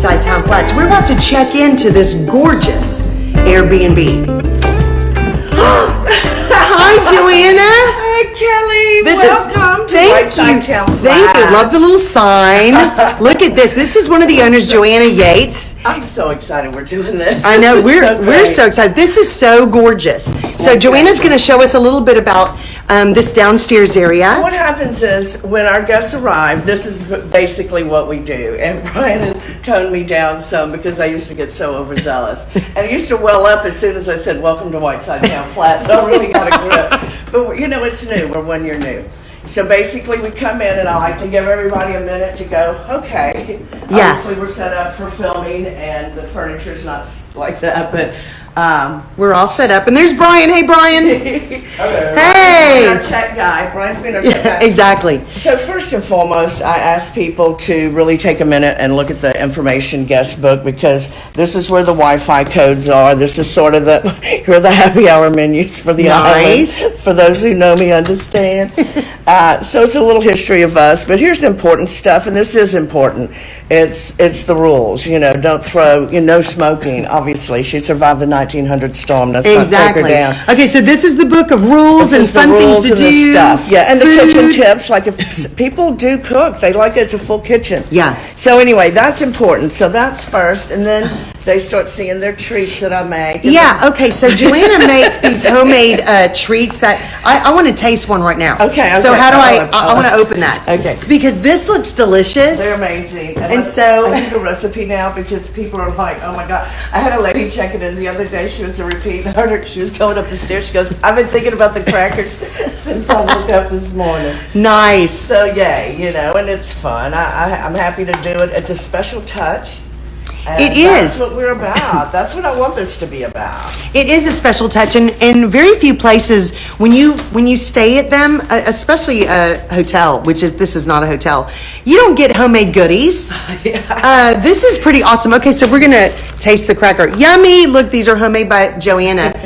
Whiteside Town Flats. We're about to check into this gorgeous Airbnb. Hi, Joanna. Hi, Kelly. Welcome to Whiteside Town Flats. Thank you. Love the little sign. Look at this. This is one of the owners, Joanna Yates. I'm so excited we're doing this. I know. We're so excited. This is so gorgeous. So Joanna's going to show us a little bit about this downstairs area. So what happens is when our guests arrive, this is basically what we do. And Brian has toned me down some because I used to get so overzealous. And I used to well up as soon as I said, welcome to Whiteside Town Flats. So I really got a grip. But you know, it's new. We're 1 year new. So basically we come in and I like to give everybody a minute to go, okay. Yeah. Obviously we're set up for filming and the furniture's not like that, but we're all set up. And there's Brian. Hey, Brian. Hello. Hey. Our tech guy. Brian's been our tech guy. Exactly. So first and foremost, I ask people to really take a minute and look at the information guest book because this is where the Wi-Fi codes are. This is sort of the here are the happy hour menus for the island. For those who know me, understand. So it's a little history of us, but here's the important stuff, and this is important. It's the rules. You know, don't throw. No smoking. Obviously, she survived the 1900 storm. Let's not take her down. Okay, so this is the book of rules and fun things to do. Stuff. Yeah, and the kitchen tips. Like if people do cook, they like it's a full kitchen. Yeah. So anyway, that's important. So that's first, and then they start seeing their treats that I make. Yeah. Okay. So Joanna makes these homemade treats that I want to taste one right now. Okay. So how do I want to open that? Okay. Because this looks delicious. They're amazing. And so I need a recipe now because people are like, oh my God. I had a lady check it in the other day. She was a repeat order. She was going up the stairs. She goes, I've been thinking about the crackers since I woke up this morning. Nice. So yay, and it's fun. I'm happy to do it. It's a special touch. It is. That's what we're about. That's what I want this to be about. It is a special touch, and in very few places, when you stay at them, especially a hotel, this is not a hotel, you don't get homemade goodies. Yeah. This is pretty awesome. Okay, so we're gonna taste the cracker. Yummy! Look, these are homemade by Joanna.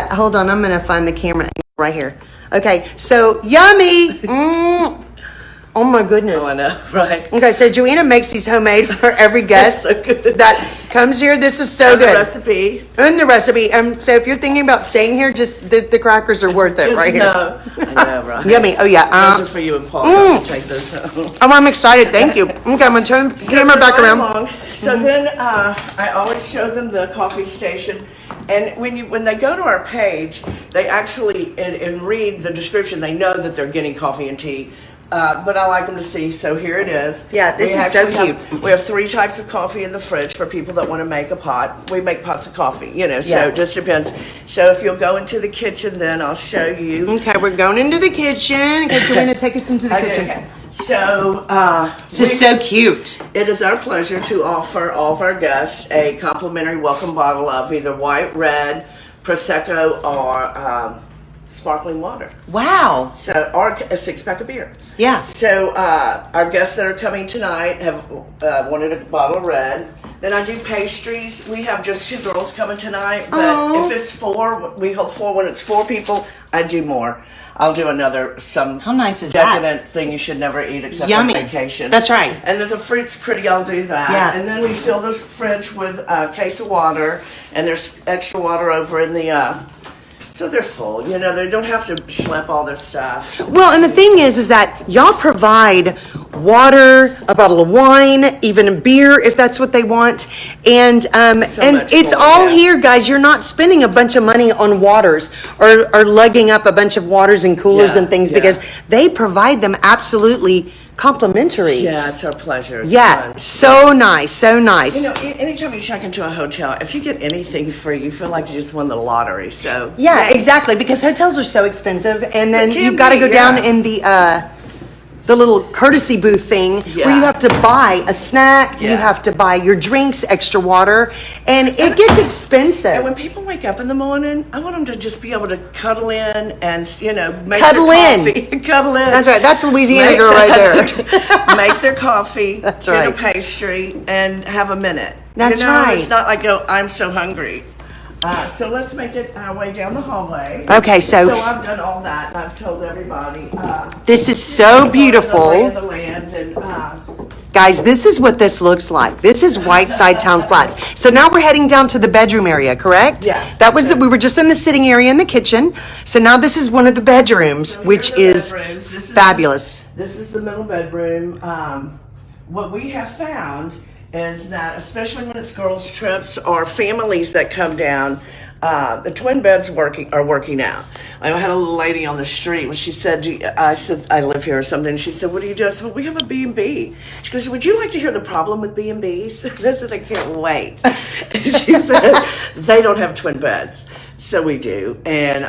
Hold on, I'm gonna find the camera right here. Okay, so yummy. Oh my goodness. Oh, I know, right? Okay, so Joanna makes these homemade for every guest so good. that comes here. This is so good. The recipe. And the recipe. So if you're thinking about staying here, just the crackers are worth it just right here. I know, right? Yummy. Oh, yeah. Those are for you and Paul. Don't take those home. Oh, I'm excited. Thank you. Okay, I'm going to turn the camera back around. So then I always show them the coffee station. And when they go to our page, they actually, and read the description, they know that they're getting coffee and tea. But I like them to see, so here it is. Yeah, this is so cute. We have 3 types of coffee in the fridge for people that want to make a pot. We make pots of coffee, so it just depends. So if you'll go into the kitchen, then I'll show you. Okay, we're going into the kitchen. Okay, Joanna, take us into the kitchen. Okay. So, this is so cute. It is our pleasure to offer all of our guests a complimentary welcome bottle of either white, red, Prosecco, or sparkling water. Wow. So, or a 6-pack of beer. Yeah. So, our guests that are coming tonight have wanted a bottle of red. Then I do pastries. We have just 2 girls coming tonight, but if it's 4, we hold 4. When it's 4 people, I do more. I'll do How nice is decadent thing you should never eat except on vacation. That's right. And if the fruit's pretty, I'll do that. Yeah. And then we fill the fridge with a case of water, and there's extra water over in the so they're full. They don't have to schlep all their stuff. Well, and the thing is that y'all provide water, a bottle of wine, even a beer if that's what they want, and it's all here, guys. You're not spending a bunch of money on waters or lugging up a bunch of waters and coolers and things because they provide them absolutely complimentary. Yeah, it's our pleasure. It's fun. So nice, so nice. Anytime you check into a hotel, if you get anything free, you feel like you just won the lottery. So exactly, because hotels are so expensive, and then you've got to go down in the little courtesy booth thing where you have to buy a snack, you have to buy your drinks, extra water, and it gets expensive. And when people wake up in the morning, I want them to just be able to cuddle in and, make cuddle their coffee. Cuddle in. That's right. That's Louisiana girl right there. Make their coffee, that's get right. a pastry, and have a minute. That's right. It's not like, I'm so hungry. So let's make it our way down the hallway. Okay, so I've done all that, and I've told everybody. This is so beautiful. The lay of the land, and Guys, this is what this looks like. This is Whiteside Town Flats. So now we're heading down to the bedroom area, correct? Yes. That was we were just in the sitting area in the kitchen. So now this is one of the bedrooms, So which here are the is bedrooms. fabulous. This is the middle bedroom. What we have found is that, especially when it's girls' trips or families that come down, the twin beds are working out. I had a little lady on the street when she said, I said, I live here or something. She said, what do you do? I said, well, we have a B&B. She goes, would you like to hear the problem with B&Bs? I said, I can't wait. She said, they don't have twin beds. So we do. And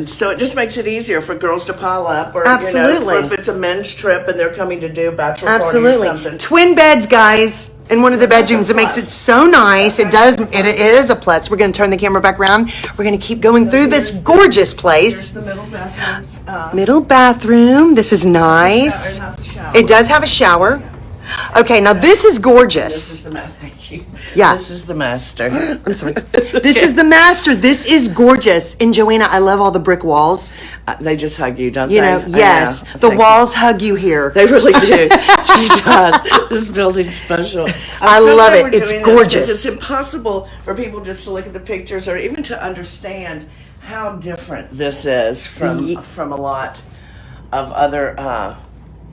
so it just makes it easier for girls to pile up, or Absolutely. if it's a men's trip and they're coming to do a bachelor party or Absolutely. something. Twin beds, guys, in one of the bedrooms. It makes it so nice. It is a plus. We're going to turn the camera back around. We're going to keep going through this gorgeous Here's place. the middle bathrooms. Middle bathroom. This is nice. It has a shower. It does have a shower. Okay, now this is This gorgeous. is the master. Thank you. Yeah. This is the master. I'm sorry. This is the master. This is gorgeous. And Joanna, I love all the brick walls. They just hug you, don't You they? know, I yes. know. The Thank you. walls hug you here. They really do. She does. This building's special. I I'm so love glad it. we're It's doing this 'cause gorgeous. It's impossible for people just to look at the pictures or even to understand how different this is from a lot of other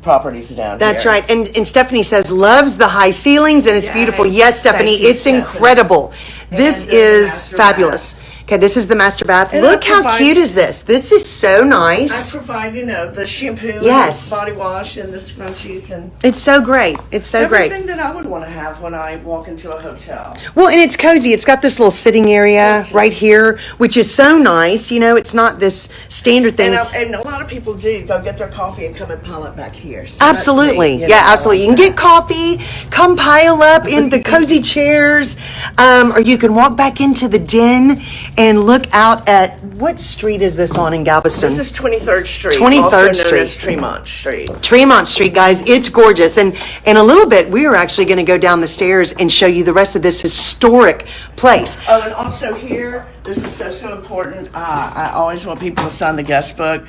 properties down That's here. right. And Stephanie says loves the high ceilings and it's Yeah. beautiful. Yes, Stephanie, Thank you, it's Stephanie. incredible. This And the is master fabulous. Okay, this is the master bath. And Look I how provide- cute is this. This is so I nice. provide, the shampoo, Yes. and the body wash, and the scrunchies, and It's so great. It's so great. everything that I would want to have when I walk into a hotel. Well, and it's cozy. It's got this little sitting area It's just- right here, which is so nice. It's not this standard thing. And a lot of people do go get their coffee and come and pile it back here. So that's Absolutely. neat, Yeah, I absolutely. You like can that. get coffee, come pile up in the cozy chairs, or you can walk back into the den and look out at, what street is this on in Galveston? This is 23rd Street, 23rd also Street. known as Tremont Street. Tremont Street, guys. It's gorgeous. And in a little bit, we are actually going to go down the stairs and show you the rest of this historic place. Oh, and also here, this is so important. I always want people to sign the guest book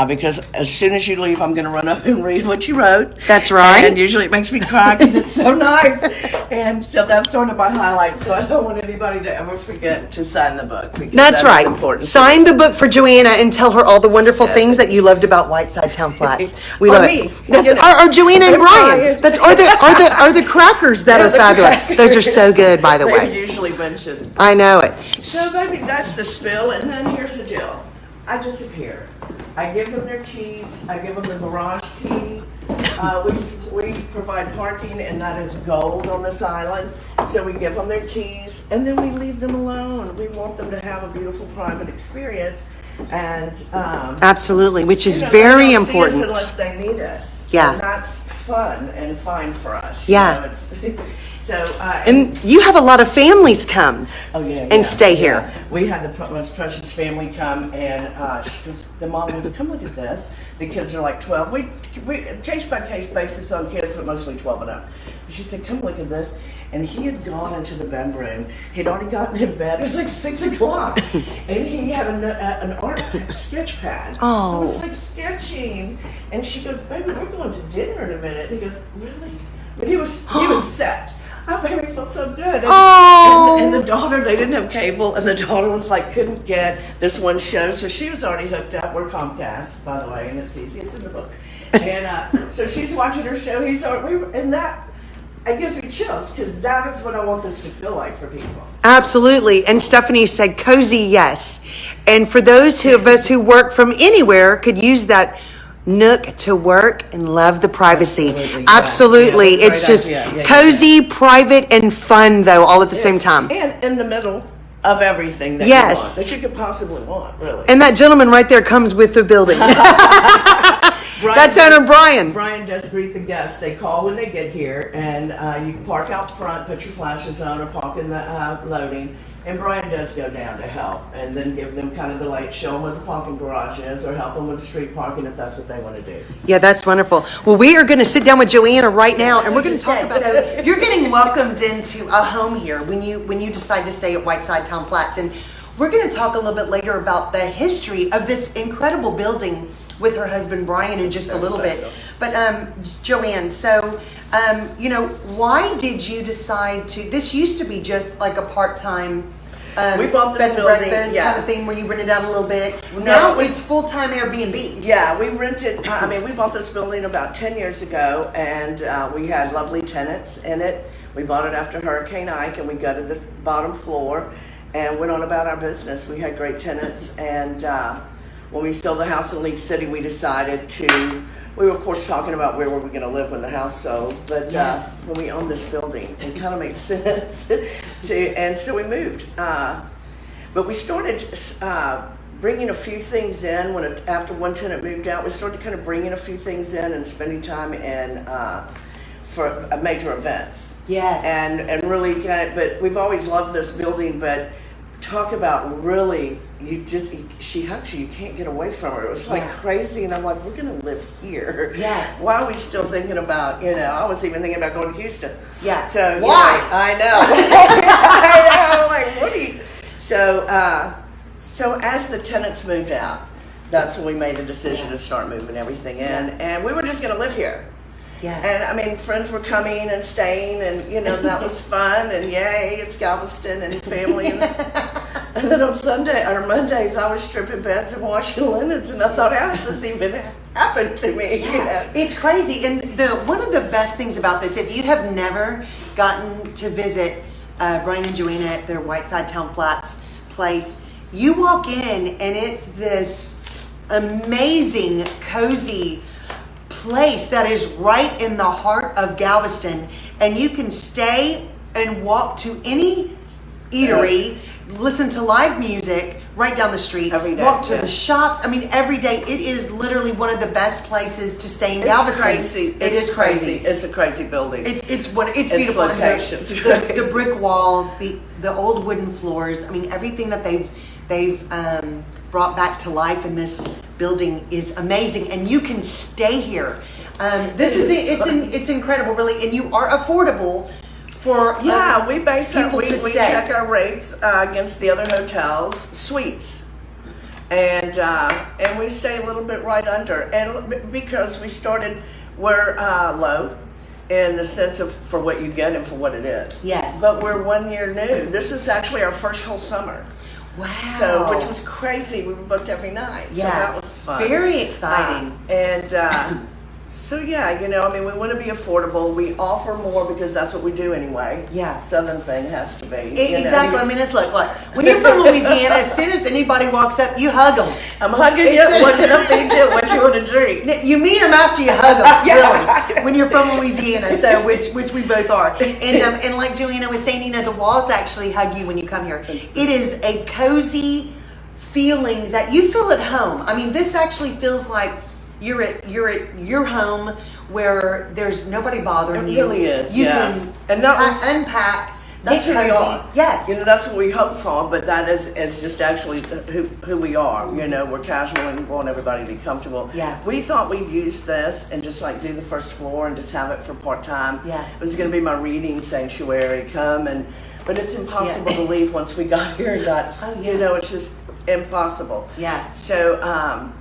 because as soon as you leave, I'm going to run up and read what you wrote. That's right. And usually it makes me cry because it's so nice. And so that's sort of my highlight. So I don't want anybody to ever forget to sign the book. Because That's that is right. important. Sign the book for Joanna and tell her all the wonderful So- things that you loved about Whiteside Town Flats. We Or love me. it. That's, You know. or Joanna and And Brian. Brian. That's are the crackers that are the fabulous. crackers. Those are so good, by the They're way. usually mentioned. I know it. So, baby, that's the spill, and then here's the deal. I disappear. I give them their keys. I give them the garage key. We provide parking, and that is gold on this island. So we give them their keys, and then we leave them alone. We want them to have a beautiful private experience, and Absolutely, which is you know, very they don't see us important. unless they need us. Yeah. And that's fun and fine for us. Yeah. So, And you have a lot of families come oh, yeah, and stay here. We had the most precious family come, and the mom was, come look at this. The kids are like 12. We case by case basis on kids, but mostly 12 and up. She said, come look at this. And he had gone into the bedroom. He'd already gotten in bed. It was like 6 o'clock. And he had an art sketch pad. Oh. It was like sketching. And she goes, baby, we're going to dinner in a minute. And he goes, really? But he was set. Oh, baby, I feel so good. And, Oh. and the daughter, they didn't have cable, and the daughter was like, couldn't get this one show, so she was already hooked up. We're Comcast, by the way, and it's easy. It's in the book. And so she's watching her show. And that, it gives me chills, because that is what I want this to feel like for people. Absolutely. And Stephanie said cozy, yes. And for those of us who work from anywhere could use that nook to work and love the privacy. Absolutely, yeah. Absolutely. Yeah, It's great just idea. Yeah, cozy, private, and fun, though, all at the same time. And in the middle of everything that Yes. you want, that you could possibly want, really. And that gentleman right there comes with the building. Brian That's does- owner Brian. Brian does greet the guests. They call when they get here, and you can park out front, put your flashes on, or park in the loading. And Brian does go down to help, and then give them kind of the light, show them what the parking garage is, or help them with street parking if that's what they want to do. Yeah, that's wonderful. Well, we are going to sit down with Joanna right now, and we're going to talk about. So you're getting welcomed into a home here when you decide to stay at Whiteside Town Flats, and we're going to talk a little bit later about the history of this incredible building with her husband Brian in just a little bit. But Joanne, so why did you decide to? This used to be just like a part-time. We bought this bed and building, breakfast yeah. kind of thing where you rent it out a little bit. No, Now it's full-time Airbnb. Yeah, we rented. We bought this building about 10 years ago, and we had lovely tenants in it. We bought it after Hurricane Ike, and we go to the bottom floor and went on about our business. We had great tenants, and when we sold the house in League City, we decided to. We were, of course, talking about where were we going to live when the house sold, but Yes. when we owned this building, it kind of made sense and so we moved. But we started bringing a few things in after one tenant moved out. We started kind of bringing a few things in and spending time in for major events. Yes. And really, but we've always loved this building. But talk about really, she hugs you. You can't get away from her. It was like crazy, and I'm like, we're gonna live here. Yes. Why are we still thinking about? I was even thinking about going to Houston. Yeah. So why? I know. I know. Like, what do you? So as the tenants moved out, that's when we made the decision to start moving everything in, and we were just going to live here. Yeah. And friends were coming and staying, and that was fun, and yay, it's Galveston and family. And then on Mondays, I was stripping beds and washing linens, and I thought, how does this even happen to me? Yeah. It's crazy. And one of the best things about this, if you have never gotten to visit Brian and Joanna at their Whiteside Town Flats place, you walk in and it's this amazing, cozy place that is right in the heart of Galveston, and you can stay and walk to any eatery, listen to live music right down the street, every day, walk to the shops. I mean, every day. It is literally one of the best places to stay in Galveston. Crazy. It is crazy. It's a crazy building. It's beautiful. Location. The brick walls, the old wooden floors. I mean, everything that they've brought back to life in this building is amazing, and you can stay here. It's incredible, really, and you are affordable for we basically we stay. check our rates against the other hotels, suites, and we stay a little bit right under, and because we're low in the sense of for what you get and for what it is. Yes, but we're 1 year new. This was actually our first whole summer. Wow. So, which was crazy. We were booked every night. Yeah. So that was fun. Very exciting. We want to be affordable. We offer more because that's what we do anyway. Yeah. Southern thing has to be. Exactly. I mean, it's look, when you're from Louisiana, as soon as anybody walks up, you hug them. I'm hugging you. What can I feed you? What you want to drink? You meet them after you hug them, really, when you're from Louisiana, so which we both are. And like Joanna was saying, the walls actually hug you when you come here. It is a cozy feeling that you feel at home. I mean, this actually feels like you're at your home where there's nobody bothering you. It really is. You can unpack. That's who we are. Yes. That's what we hope for, but that is just actually who we are. We're casual and want everybody to be comfortable. Yeah. We thought we'd use this and just like do the first floor and just have it for part-time. Yeah. It was going to be my reading sanctuary. But it's impossible to leave once we got here and got, it's just impossible. Yeah. So,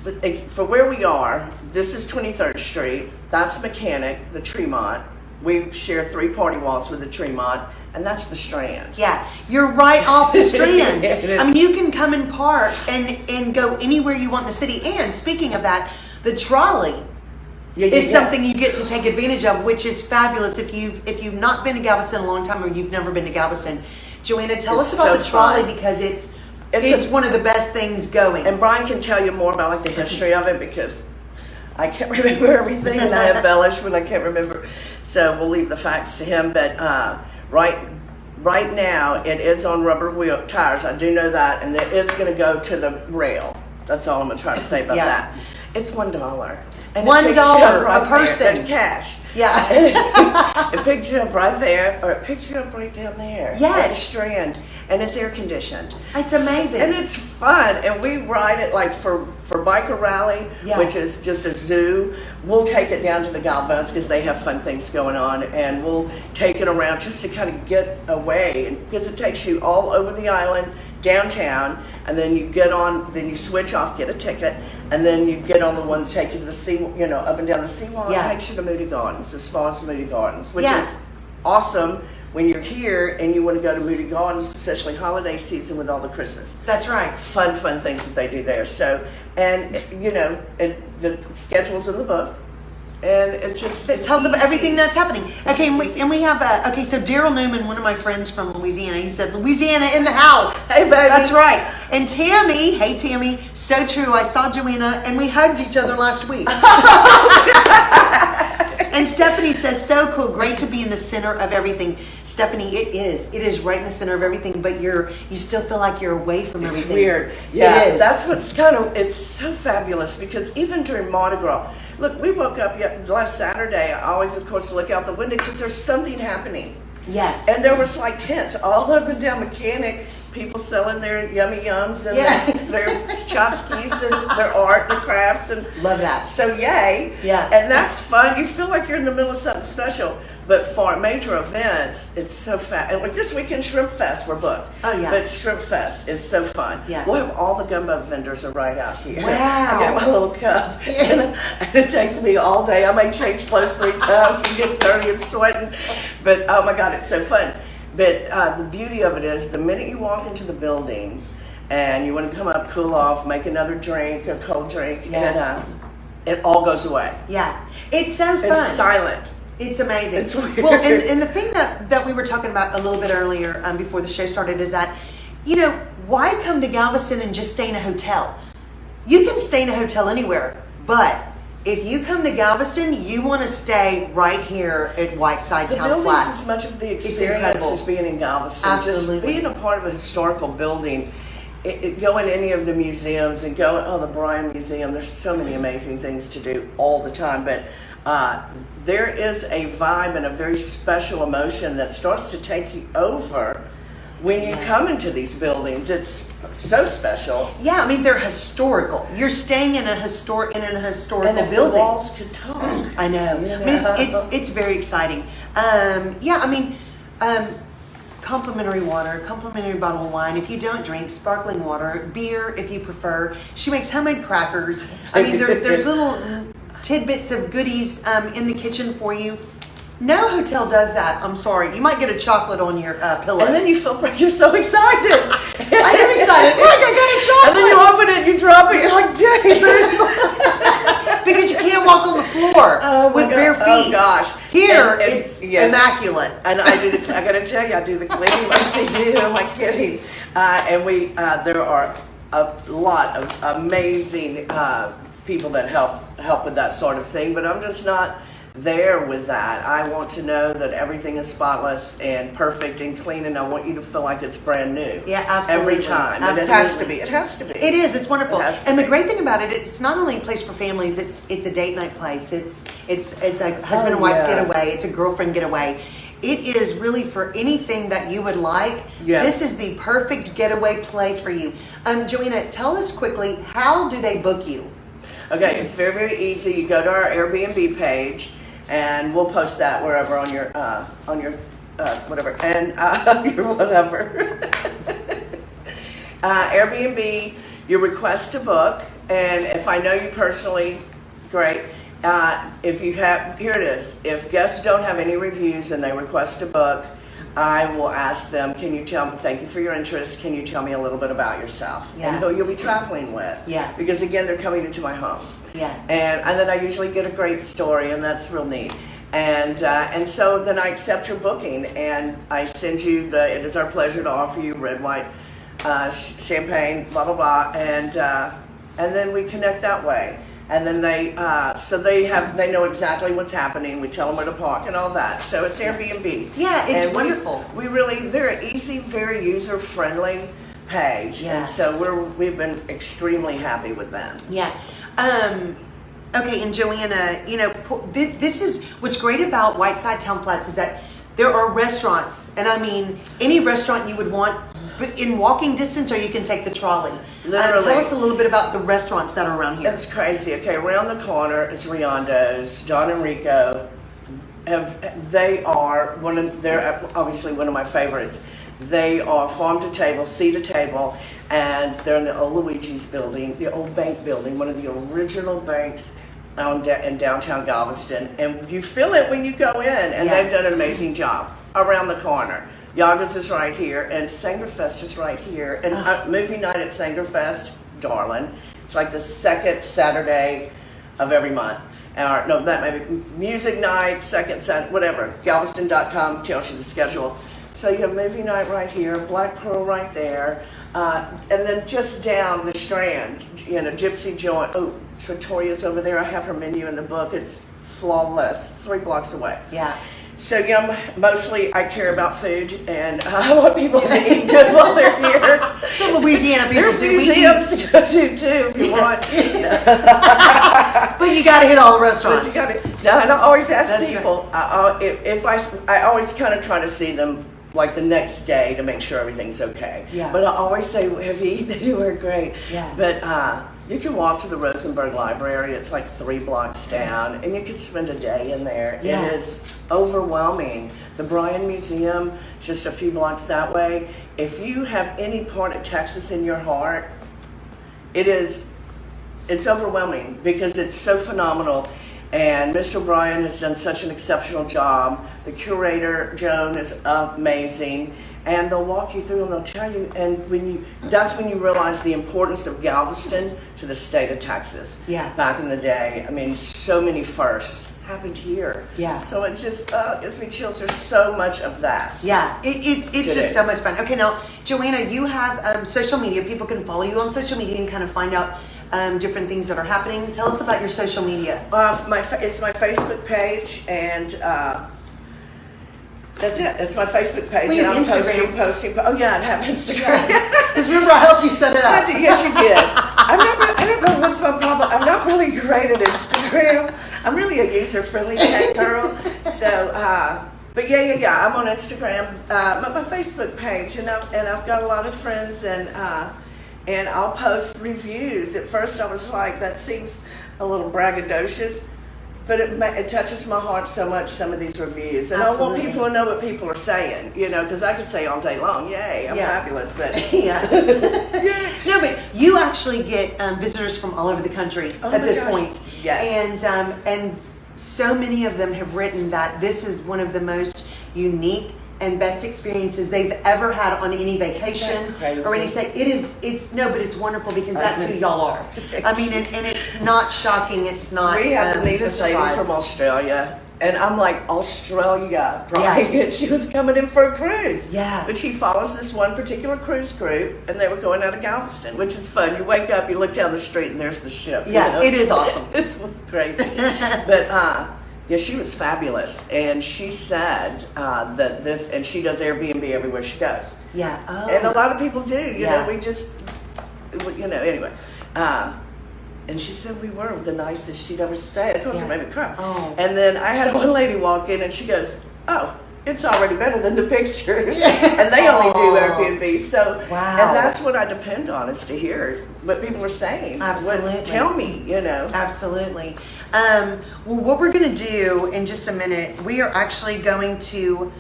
for where we are, this is 23rd Street. That's Mechanic, the Tremont. We share 3 party walls with the Tremont, and that's the Strand. Yeah, you're right off the Strand. I mean, you can come and park and go anywhere you want in the city. And speaking of that, the trolley is something you get to take advantage of, which is fabulous. If you've not been to Galveston in a long time, or you've never been to Galveston, Joanna, tell us about the trolley, because it's one of the best things going. And Brian can tell you more about the history of it, because I can't remember everything, and I embellish when I can't remember. So we'll leave the facts to him. But right now it is on rubber wheel tires. I do know that, and it is going to go to the rail. That's all I'm going to try to say about that. It's $1. And $1 a person. That's cash. Yeah. It picks you up right there, or it picks you up right down there. Yes. At the Strand, and it's air conditioned. It's amazing. And it's fun, and we ride it like for Biker Rally, which is just a zoo. We'll take it down to the Galveston because they have fun things going on, and we'll take it around just to kind of get away, because it takes you all over the island, downtown, and then you get on, then you switch off, get a ticket, and then you get on the one to take you to the sea, up and down the seawall. Yeah. It takes you to Moody Gardens, as far as Moody Gardens, which Yeah. is awesome when you're here and you want to go to Moody Gardens, especially holiday season with all the Christmas. That's right. Fun things that they do there. So, and the schedule's in the book. And it tells about everything that's happening. Okay, and we have so Daryl Newman, one of my friends from Louisiana, he said, Louisiana in the house. Hey, baby. That's right. And Tammy, hey Tammy, so true. I saw Joanna and we hugged each other last week. And Stephanie says, so cool, great to be in the center of everything. Stephanie, it is right in the center of everything, but you still feel like you're away from everything. It's weird. Yeah, it is. That's what's it's so fabulous, because even during Mardi Gras, look, we woke up last Saturday. I always, of course, look out the window because there's something happening. Yes. And there was like tents all up and down Mechanic, people selling their yummy yums and their tchotchkes and their art and crafts. And love that. So yay. Yeah. And that's fun. You feel like you're in the middle of something special. But for major events, it's so fun. And like this weekend, Shrimp Fest, we're booked. Oh, yeah. But Shrimp Fest is so fun. Yeah. We'll have all the gumbo vendors are right out here. Wow. I get my little cup. And it takes me all day. I may change clothes 3 times. We get dirty and sweating. But oh my God, it's so fun. But the beauty of it is the minute you walk into the building and you want to come up, cool off, make another drink, a cold drink, and it all goes away. Yeah. It's so fun. It's silent. It's amazing. It's weird. Well, and the thing that we were talking about a little bit earlier before the show started is that, why come to Galveston and just stay in a hotel? You can stay in a hotel anywhere, but if you come to Galveston, you want to stay right here at Whiteside Town Flats. As much of the experience as being in Galveston. Absolutely. Just being a part of a historical building. Go in any of the museums and the Bryan Museum. There's so many amazing things to do all the time, but there is a vibe and a very special emotion that starts to take you over when you come into these buildings. It's so special. Yeah, I mean they're historical. You're staying in a historical and if building. The walls could talk. I know. I mean it's very exciting. Complimentary water, complimentary bottle of wine. If you don't drink, sparkling water, beer if you prefer. She makes homemade crackers. I mean there's little tidbits of goodies in the kitchen for you. No hotel does that. I'm sorry. You might get a chocolate on your pillow. And then you feel like you're so excited. I am excited. Look, I got a chocolate. And then you open it, you drop it, you're like, dang. Because you can't walk on the floor with bare feet. Oh gosh. Here, it's immaculate. And I gotta tell you, I do the cleaning like they do. I'm like kidding. And there are a lot of amazing people that help with that sort of thing, but I'm just not there with that. I want to know that everything is spotless and perfect and clean, and I want you to feel like it's brand new. Yeah, absolutely. Every time. Absolutely. And it has to be. It has to be. It is. It's wonderful. And the great thing about it, it's not only a place for families. It's a date night place. It's a husband and wife getaway. It's a girlfriend getaway. It is really for anything that you would like. Yeah. This is the perfect getaway place for you. Joanna, tell us quickly, how do they book you? Okay, it's very, very easy. You go to our Airbnb page, and we'll post that wherever on your whatever and your whatever. Airbnb, you request to book, and if I know you personally, great. If you have, here it is. If guests don't have any reviews and they request to book, I will ask them, can you tell me, thank you for your interest, can you tell me a little bit about yourself? Yeah. And who you'll be traveling with. Yeah. Because again, they're coming into my home. Yeah. And then I usually get a great story, and that's real neat. And so then I accept your booking, and I send you it is our pleasure to offer you red, white, champagne, blah, blah, blah, and then we connect that way. And then they know exactly what's happening. We tell them where to park and all that. So it's Airbnb. Yeah, it's and wonderful. They're an easy, very user-friendly page. Yeah. And so we've been extremely happy with them. Yeah. Okay, and Joanna, this is what's great about Whiteside Town Flats is that there are restaurants, and I mean any restaurant you would want in walking distance, or you can take the trolley. Literally. Tell us a little bit about the restaurants that are around here. That's crazy. Okay, around the corner is Riondo's. John and Rico. They're obviously one of my favorites. They are farm to table, sea to table, and they're in the old Luigi's building, the old bank building, one of the original banks in downtown Galveston. And you feel it when you go in, and they've done an amazing job around the corner. Yaga's is right here, and Sangerfest is right here. And movie night at Sangerfest, darling. It's like the second Saturday of every month. Or, no, that may be music night, second Saturday, whatever. Galveston.com tells you the schedule. So you have movie night right here, Black Pearl right there, and then just down the Strand, Gypsy Joint. Oh, Trattoria's over there. I have her menu in the book. It's flawless. It's 3 blocks away. Yeah. So, mostly I care about food, and I want people to eat good while they're here. So Louisiana people There's museums to go to, too, if you want. But you got to hit all the restaurants. And I always ask people, I always kind of try to see them like the next day to make sure everything's okay. Yeah. But I always say, have you eaten anywhere great? Yeah. But you can walk to the Rosenberg Library. It's like 3 blocks down, and you could spend a day in there. Yeah. It is overwhelming. The Bryan Museum, just a few blocks that way. If you have any part of Texas in your heart, it's overwhelming because it's so phenomenal. And Mr. Bryan has done such an exceptional job. The curator, Joan, is amazing. And they'll walk you through and they'll tell you, and that's when you realize the importance of Galveston to the state of Texas. Yeah. Back in the day, I mean, so many firsts happened here. Yeah. So it just gives me chills. There's so much of that. Yeah, it's just so much fun. Okay, now, Joanna, you have social media. People can follow you on social media and kind of find out different things that are happening. Tell us about your social media. It's my Facebook page, and that's it. It's my Facebook page, Well, and I'm Instagram. posting. Oh yeah, I have Instagram. Because remember, I helped you set it up. Yes, you did. I don't know what's my problem. I'm not really great at Instagram. I'm really a user-friendly tech girl. So, but yeah. I'm on Instagram, my Facebook page, and I've got a lot of friends, and I'll post reviews. At first, I was like, that seems a little braggadocious. But it touches my heart so much, some of these reviews. And Absolutely. I want people to know what people are saying, because I could say all day long, yay, I'm fabulous, but... Yeah. No, but you actually get visitors from all over the country at this point. Yes. And so many of them have written that this is one of the most unique and best experiences they've ever had on any vacation or any say. But it's wonderful because that's who y'all are. I mean, and it's not shocking. It's not. We had to meet a lady from Australia, and I'm like, Australia, right? Yeah. And she was coming in for a cruise. Yeah. But she follows this one particular cruise group, and they were going out of Galveston, which is fun. You wake up, you look down the street, and there's the ship. Yeah, it is awesome. It's crazy. But yeah, she was fabulous, and she said that and she does Airbnb everywhere she goes. Yeah. Oh. And a lot of people do. You Yeah. know, we just, anyway. And she said we were the nicest she'd ever stayed. Of course, Yeah. it made me cry. Oh. And then I had one lady walk in, and she goes, "Oh, it's already better than the pictures." And they only do Airbnb. So, Wow. and that's what I depend on, is to hear what people are saying. Absolutely. Tell me, Absolutely. Well, what we're going to do in just a minute, we are actually going to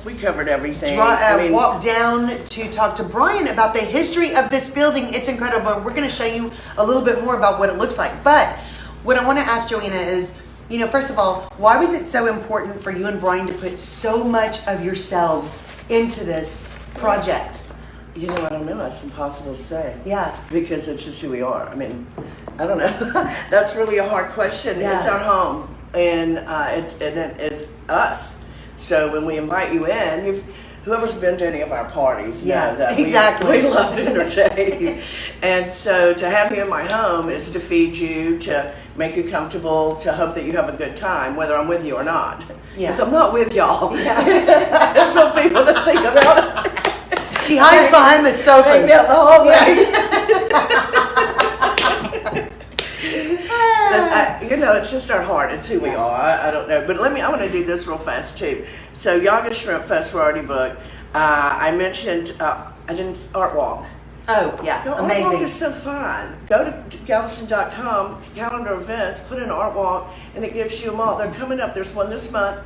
We covered everything. walk down to talk to Bryan about the history of this building. It's incredible. We're going to show you a little bit more about what it looks like. But what I want to ask Joanna is, first of all, why was it so important for you and Bryan to put so much of yourselves into this project? I don't know. That's impossible to say. Yeah. Because it's just who we are. I mean, I don't know. That's really a hard question. Yeah. It's our home, and it is us. So when we invite you in, whoever's been to any of our parties know that exactly. we love to entertain. And so to have you in my home is to feed you, to make you comfortable, to hope that you have a good time, whether I'm with you or not. Yeah. Because I'm not with y'all. Yeah. That's what people to think about. She hides behind the sofas. Hang out the hallway. But it's just our heart. It's who we are. I don't know. But I want to do this real fast too. So Yaga Shrimp Fest, we're already booked. I mentioned, Art Walk. Oh, yeah. Art Amazing. Walk is so fun. Go to Galveston.com, calendar events, put in Art Walk, and it gives you them all. They're coming up. There's one this month.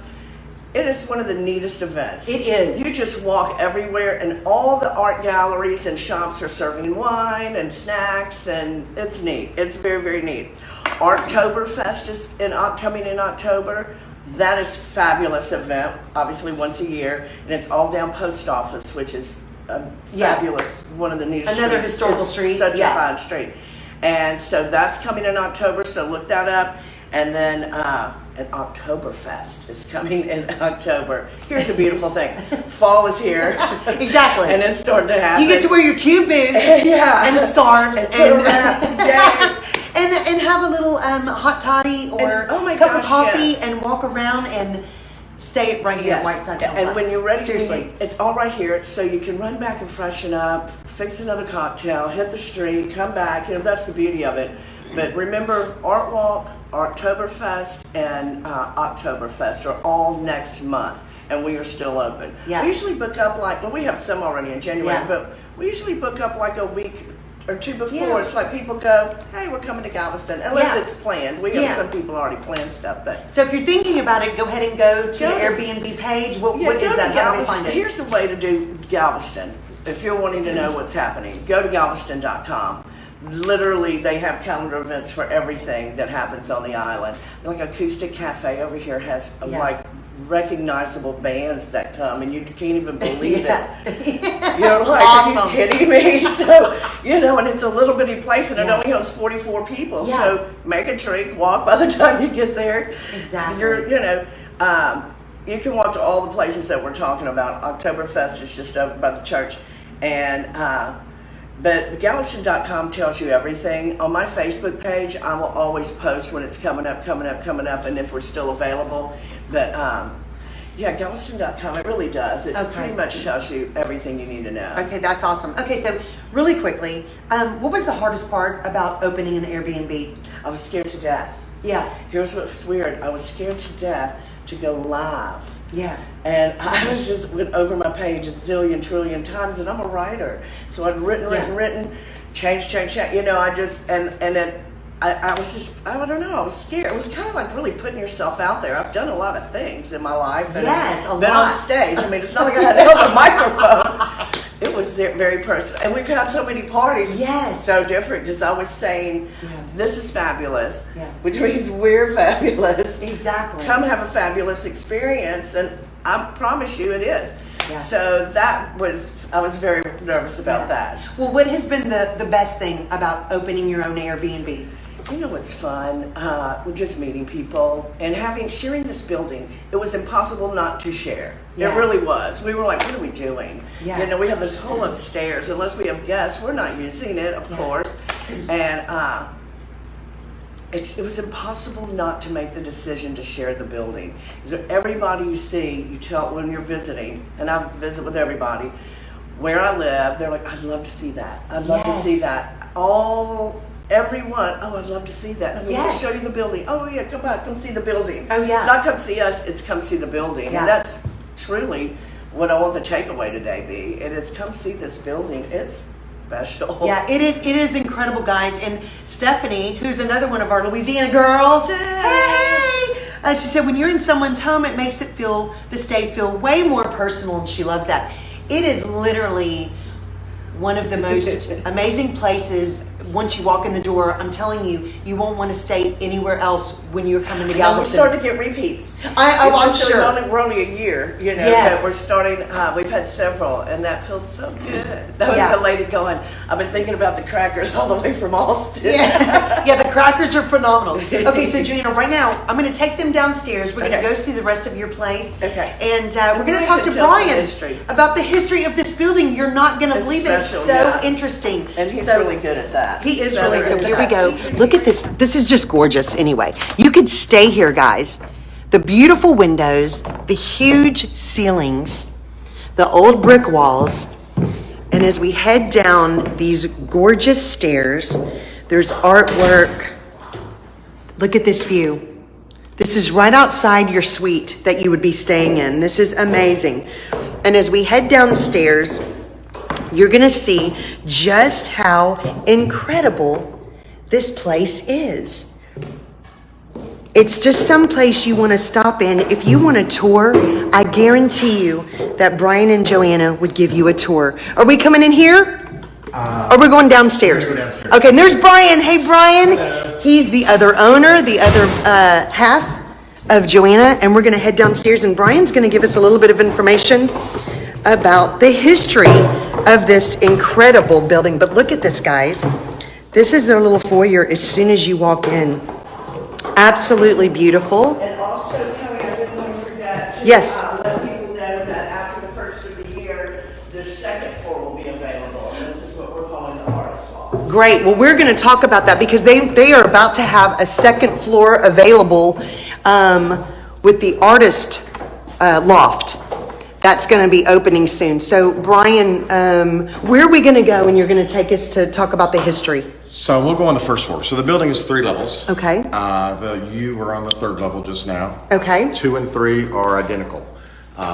It is one of the neatest events. It is. You just walk everywhere, and all the art galleries and shops are serving wine and snacks, and it's neat. It's very, very neat. Oktoberfest is coming in October. That is a fabulous event, obviously once a year, and it's all down Post Office, which is fabulous, one of the neatest Another streets. historical It's street. such a fine street. And so that's coming in October, so look that up. And then an Oktoberfest is coming in October. Here's the beautiful thing. Fall is here. Exactly. And it's starting to happen. You get to wear your cute boots and scarves and have a little hot toddy or cup of coffee and walk around and stay right here at Whiteside Town Flats. And when you're ready, seriously, it's all right here, so you can run back and freshen up, fix another cocktail, hit the street, come back. That's the beauty of it. But remember, Art Walk, Oktoberfest, and Oktoberfest are all next month, and we are still open. Yeah. We usually book up we have some already in January, but we usually book up like a week or two before. Yeah. It's like people go, hey, we're coming to Galveston, unless it's planned. We have some people already planned stuff, but. So if you're thinking about it, go ahead and go to the Airbnb page. What is that? How do they find it? Here's the way to do Galveston. If you're wanting to know what's happening, go to galveston.com. Literally, they have calendar events for everything that happens on the island. Like Acoustic Cafe over here has like recognizable bands that come, and you can't even believe it. You're like, awesome. Are you kidding me? So, and it's a little bitty place, and it only holds 44 people. Yeah. So make a drink, walk by the time you get there. Exactly. You can walk to all the places that we're talking about. Oktoberfest is just over by the church, and but Galveston.com tells you everything. On my Facebook page, I will always post when it's coming up, and if we're still available. But Galveston.com, it really does. It pretty much tells you everything you need to know. Okay, that's awesome. Okay, so really quickly, what was the hardest part about opening an Airbnb? I was scared to death. Yeah. Here's what was weird. I was scared to death to go live. Yeah. And I was just went over my page a zillion, trillion times, and I'm a writer. So I'd written, change. I just, and then I was just, I don't know, I was scared. It was kind of like really putting yourself out there. I've done a lot of things in my life. And been on stage. I mean, it's not like I had to hold a microphone. It was very personal. And we've had so many parties. Yes. So different, because I was saying, this is fabulous, which means we're fabulous. Exactly. Come have a fabulous experience, and I promise you it is. Yeah. So I was very nervous about that. Well, what has been the best thing about opening your own Airbnb? What's fun? Just meeting people and sharing this building. It was impossible not to share. Yeah. It really was. We were like, what are we doing? Yeah. We have this whole upstairs. Unless we have guests, we're not using it, of course. And it was impossible not to make the decision to share the building. So everybody you see, you tell when you're visiting, and I visit with everybody, where I live, they're like, I'd love to see that. I'd love to see that. Everyone, I'd love to see that. I'm going to show you the building. Oh yeah, come see the building. Oh yeah. It's not come see us, it's come see the building. Yeah. And that's truly what I want the takeaway today be. It is come see this building. It's special. Yeah, it is incredible, guys. And Stephanie, who's another one of our Louisiana girls, hey! She said, when you're in someone's home, it makes the stay feel way more personal, and she loves that. It is literally one of the most amazing places. Once you walk in the door, I'm telling you, you won't want to stay anywhere else when you're coming to Galveston. We're starting to get repeats. I'm sure. We're only a year, but we're starting, we've had several, and that feels so good. That was the lady going, I've been thinking about the crackers all the way from Austin. Yeah, the crackers are phenomenal. Okay, so Joanna, right now, I'm going to take them downstairs. We're going to go see the rest of your place. Okay. And we're going to talk to Brian about the history of this building. You're not going to believe it. It's so interesting. And he's really good at that. He is really. So here we go. Look at this. This is just gorgeous. Anyway, you could stay here, guys. The beautiful windows, the huge ceilings, the old brick walls, and as we head down these gorgeous stairs, there's artwork. Look at this view. This is right outside your suite that you would be staying in. This is amazing. And as we head downstairs, you're going to see just how incredible this place is. It's just some place you want to stop in. If you want a tour, I guarantee you that Brian and Joanna would give you a tour. Are we coming in here? Or we're going downstairs? We're gonna go downstairs. Okay, and there's Brian. Hey, Brian. Hello. He's the other owner, the other half of Joanna, and we're going to head downstairs, and Brian's going to give us a little bit of information about the history of this incredible building. But look at this, guys. This is their little foyer as soon as you walk in. Absolutely beautiful. And also, Kelly, I didn't want to forget to Yes. let people know that after the first of the year, the second floor will be available. And this is what we're calling the artist loft. Great. Well, we're going to talk about that because they are about to have a second floor available with the artist loft. That's going to be opening soon. So, Brian, where are we going to go? And you're going to take us to talk about the history. So we'll go on the first floor. So the building is 3 levels. Okay. You were on the 3rd level just now. Okay. 2 and 3 are identical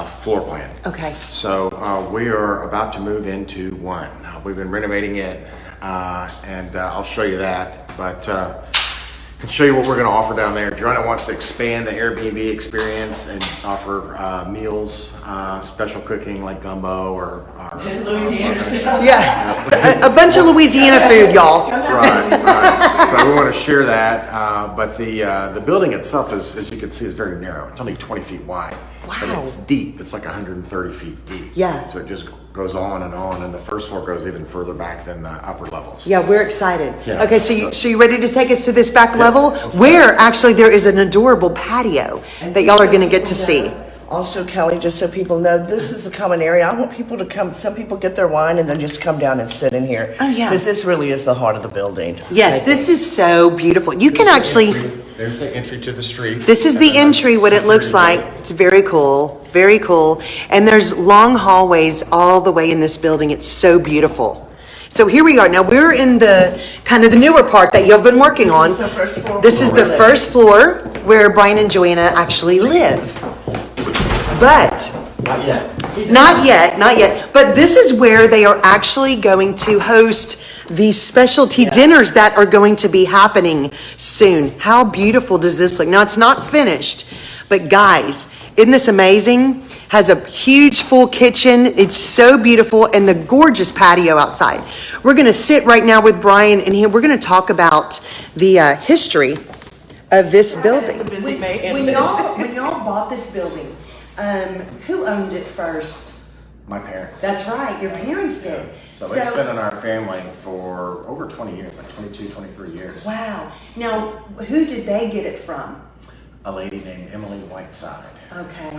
floor plan. Okay. So we are about to move into 1. We've been renovating it, and I'll show you that. But I can show you what we're going to offer down there. Joanna wants to expand the Airbnb experience and offer meals, special cooking like gumbo or Louisiana. Yeah. A bunch of Louisiana food, y'all. Right. So we want to share that, but the building itself is, as you can see, is very narrow. It's only 20 feet wide. Wow. But it's deep. It's like 130 feet deep. Yeah. So it just goes on, and the first floor goes even further back than the upper levels. Yeah, we're excited. Yeah. Okay, so you ready to take us to this back level where actually there is an adorable patio that y'all are going to get to see. Also, Kelly, just so people know, this is a common area. I want people to come. Some people get their wine and then just come down and sit in here. Oh, yeah. Because this really is the heart of the building. Yes, this is so beautiful. You can actually, There's the entry to the street. this is the entry, what it looks like. It's very cool, very cool. And there's long hallways all the way in this building. It's so beautiful. So here we are. Now we're in the kind of the newer part that you've been working on. This is the first floor. This is the first floor where Brian and Joanna actually live. But Not yet. not yet. But this is where they are actually going to host these specialty dinners that are going to be happening soon. How beautiful does this look? Now, it's not finished, but guys, isn't this amazing? Has a huge full kitchen. It's so beautiful, and the gorgeous patio outside. We're going to sit right now with Brian, and we're going to talk about the history of this building. It's a busy man. When y'all bought this building, who owned it first? My parents. That's right, your parents did. So it's been in our family for over 20 years, like 22, 23 years. Wow. Now, who did they get it from? A lady named Emily Whiteside. Okay.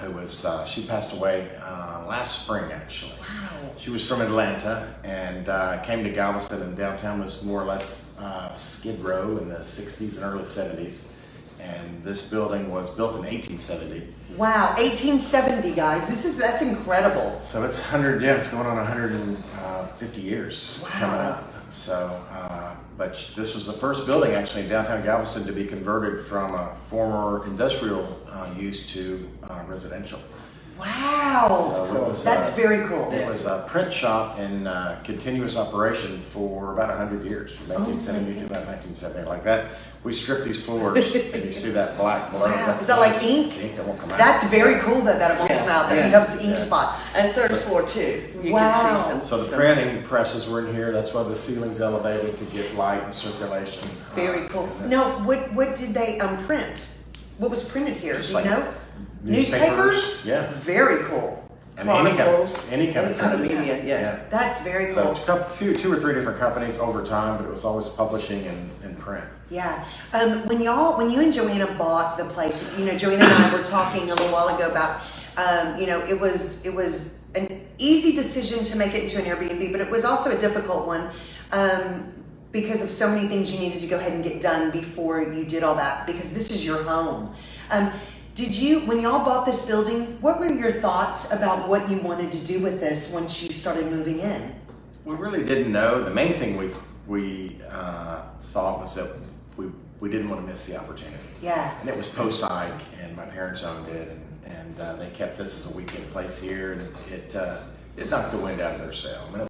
Who was, she passed away last spring, actually. Wow. She was from Atlanta and came to Galveston, and downtown was more or less Skid Row in the 60s and early 70s. And this building was built in 1870. Wow, 1870, guys. That's incredible. So it's it's going on 150 years coming up. So, but this was the first building actually in downtown Galveston to be converted from a former industrial use to residential. Wow. So it was, that's very cool. It was a print shop in continuous operation for about 100 years, from 1870 to about 1970, like that. We stripped these floors, and you see that black blur. Wow. Is that like ink? Ink that won't come out. That's very cool that it won't come out. That you have ink Yeah. spots. And third floor too. You Wow. can see some. So the printing presses were in here. That's why the ceiling's elevated to get light and circulation. Very cool. And Now, what did they print? What was printed here? Just Do you like know? newspapers. Yeah. Very cool. And any kind Chronicles, of any kind of printing. media, yeah. That's very So cool. it's a 2 or 3 different companies over time, but it was always publishing and print. Yeah. When you and Joanna bought the place, Joanna and I were talking a little while ago about, it was an easy decision to make it into an Airbnb, but it was also a difficult one because of so many things you needed to go ahead and get done before you did all that, because this is your home. When y'all bought this building, what were your thoughts about what you wanted to do with this once you started moving in? We really didn't know. The main thing we thought was that we didn't want to miss the opportunity. Yeah. And it was post-Ike, and my parents owned it, and they kept this as a weekend place here, and it knocked the wind out of their sail. I mean,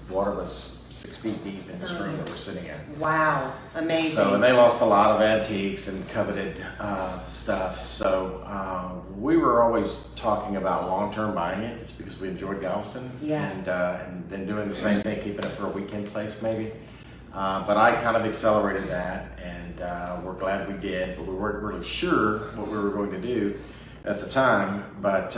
water was 6 feet deep in this room that we're sitting in. Wow, amazing. So, and they lost a lot of antiques and coveted stuff. So we were always talking about long-term buying it, just because we enjoyed Galveston. Yeah. And then doing the same thing, keeping it for a weekend place maybe. But I kind of accelerated that, and we're glad we did. But we weren't really sure what we were going to do at the time. But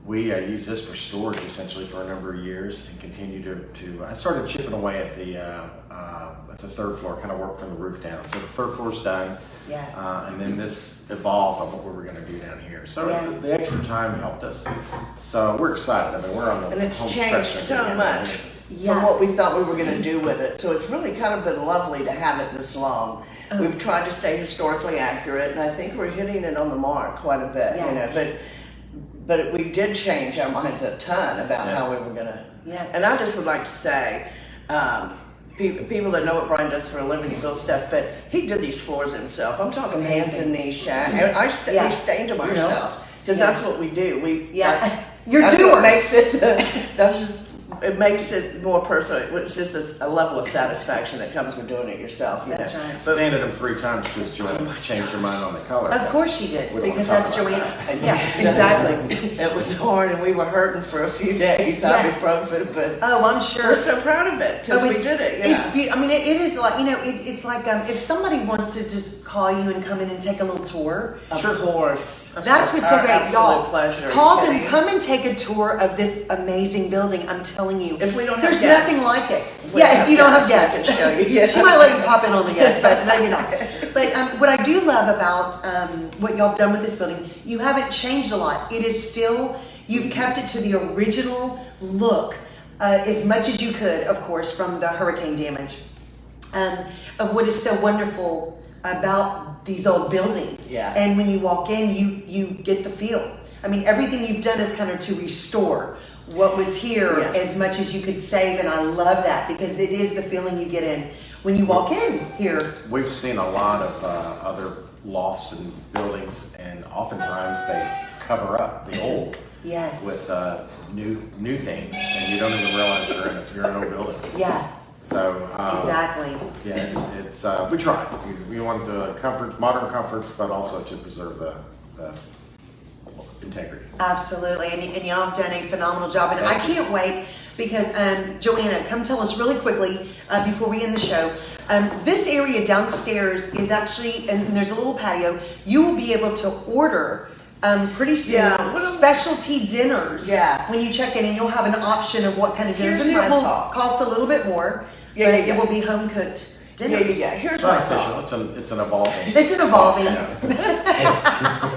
we used this for storage essentially for a number of years, and continue to I started chipping away at the third floor, kind of work from the roof down. So the third floor's done, and then this evolved on what we were going to do down here. So the extra time helped us. So we're excited. I mean, we're on the And it's home changed stretch so again. much from what we thought we were going to do with it. So it's really kind of been lovely to have it this long. We've tried to stay historically accurate, and I think we're hitting it on the mark quite a bit. You know, but we did change our minds a ton about how we were going to. And I just would like to say, people that know what Brian does for a living, he builds stuff, but he did these floors himself. I'm talking hands and knees shack. I stained them ourselves, because that's what we do. That's what makes it. That's just. It makes it more personal. It's just a level of satisfaction that comes with doing it yourself. That's right. But sanded them 3 times because Joanna changed her mind on the color. Of course she did, We don't because wanna that's talk about Joanna. that. Yeah, exactly. It was hard, and we were hurting for a few days. Ibuprofen, but Oh, I'm sure. we're so proud of it because we did it. It's beautiful. I mean, it is like, you know, it's like if somebody wants to just call you and come in and take a little tour. Of course. That's what's so Our great, absolute y'all. pleasure. Call Are you them, kidding? come and take a tour of this amazing building. I'm telling you, If we don't have there's guests. nothing like it. we don't have If you don't have guests, guests, we can show you. Yeah. she might let you pop in on the guests, but maybe not. But what I do love about what y'all have done with this building, you haven't changed a lot. It is still, you've kept it to the original look, as much as you could, of course, from the hurricane damage. Of what is so wonderful about these old buildings. Yeah. And when you walk in, you get the feel. I mean, everything you've done is kind of to restore what was here as much as you could save, and I love that, because it is the feeling you get in when you walk in here. We've seen a lot of other lofts and buildings, and oftentimes they cover up the old with new things, and you don't even realize you're in an old building. Yeah. So Exactly. yeah, it's we try. We want the comforts, modern comforts, but also to preserve the integrity. Absolutely, and y'all have done a phenomenal job, and I can't wait, because Joanna, come tell us really quickly before we end the show. This area downstairs is actually, and there's a little patio. You will be able to order pretty soon specialty dinners when you check in, and you'll have an option of what kind of dinners. Here's And it my will thought. cost a little bit more, but it will be home cooked dinners. Here's It's my not thought. official. It's an evolving. It's an evolving.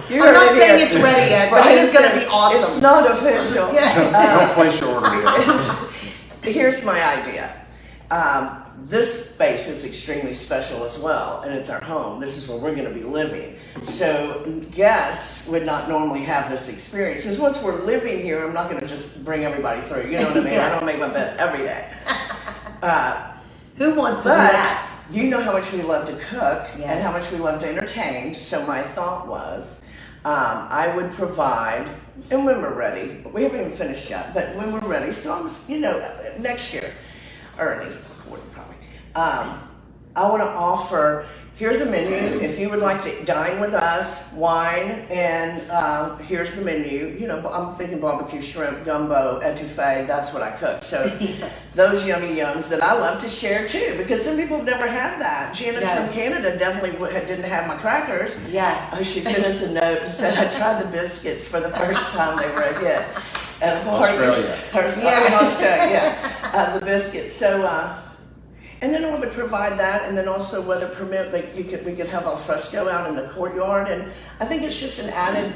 You I'm heard not it saying here. it's ready yet, but it is going to be awesome. It's not official. Don't place your order yet. Here's my idea. This space is extremely special as well, and it's our home. This is where we're going to be living. So guests would not normally have this experience, because once we're living here, I'm not going to just bring everybody through. You know what I mean? I don't make my bed every day. Who wants to do that? You know how much we love to cook and how much we love to entertain. So my thought was, I would provide, and when we're ready, we haven't even finished yet, but when we're ready, so I'm, next year, early, probably. I want to offer, here's a menu. If you would like to dine with us, wine, and here's the menu. I'm thinking barbecue shrimp, gumbo, etouffee. That's what I cook. So those yummy yums that I love to share too, because some people have never had that. Janice from Canada definitely didn't have my crackers. Yeah. She sent us a note and said, I tried the biscuits for the first time. They were a hit. At a party. Australia. The biscuits. So, and then I would provide that, and then also, weather permit, we could have al fresco out in the courtyard, and I think it's just an added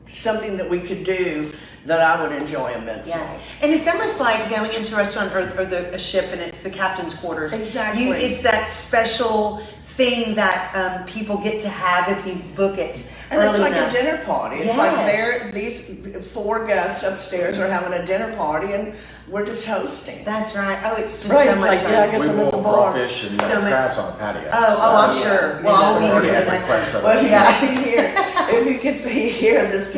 something that we could do that I would enjoy immensely. Yeah, and it's almost like going into a restaurant or a ship, and it's the captain's quarters. Exactly. It's that special thing that people get to have if you book it. And it's like enough. a dinner party. It's like these 4 guests upstairs are having a dinner party, and we're just hosting. That's right. Oh, it's just Right, so it's much like, fun. yeah, I guess We I'm at the boil bar. crawfish and So much- crabs on the patio. I'm sure. Well, I'll be Already here had the next requests time. for Well, that. here. If you could see here, this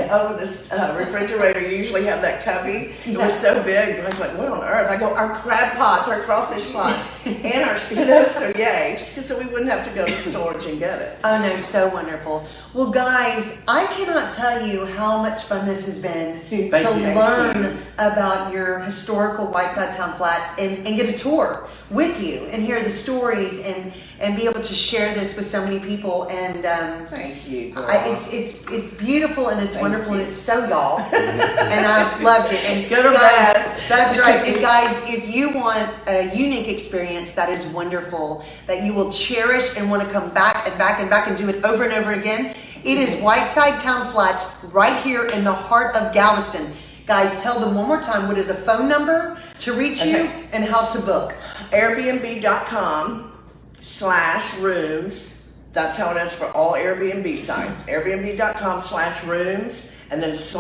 refrigerator, you usually have that cubby. It was so big, I was like, what on earth? I go, our crab pots, our crawfish pots, and our, so yay, so we wouldn't have to go to storage and get it. Oh no, so wonderful. Well guys, I cannot tell you how much fun this has been to learn about your historical Whiteside Town Flats and get a tour with you and hear the stories and be able to share this with so many people. And thank you. It's beautiful and it's wonderful and it's so y'all. And I've loved it. And good or guys, bad. That's right. And guys, if you want a unique experience that is wonderful, that you will cherish and want to come back and back and back and do it over and over again, it is Whiteside Town Flats right here in the heart of Galveston. Guys, tell them one more time what is a phone number to reach you and how to book. Airbnb.com/rooms. That's how it is for all Airbnb sites. Airbnb.com/rooms and then /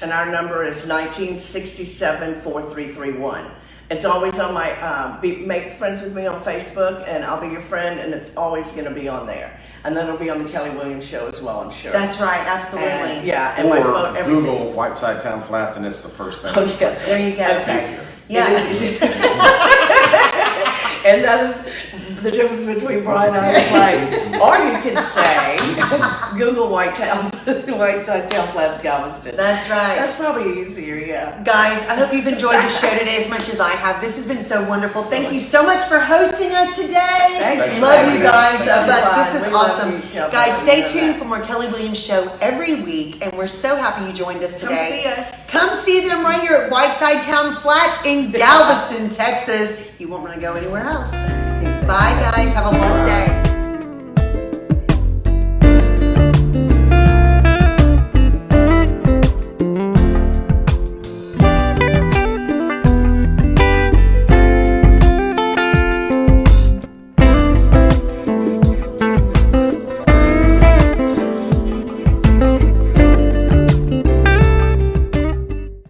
and our number is 1967-4331. It's always on my, make friends with me on Facebook and I'll be your friend and it's always going to be on there. And then it'll be on the Kelly Williams show as well, I'm sure. That's right, absolutely. And, and my phone, everything. Google Whiteside Town Flats and it's the first thing. Oh, yeah. There you go. It's easier. Yeah. It is easier. And that is the difference between Brian and I. It's like, or you could say, Google Whiteside Town Flats, Galveston. That's right. That's probably easier, yeah. Guys, I hope you've enjoyed the show today as much as I have. This has been so wonderful. Thank you so much for hosting us today. Thank you. Love you guys So so much. fun. This is We love awesome. you, Kelly. Guys, stay We know tuned that. for more Kelly Williams show every week, and we're so happy you joined us Come today. see us. Come see them right here at Whiteside Town Flats in Galveston, Texas. You won't want to go anywhere else. Bye, guys. Have a blessed day.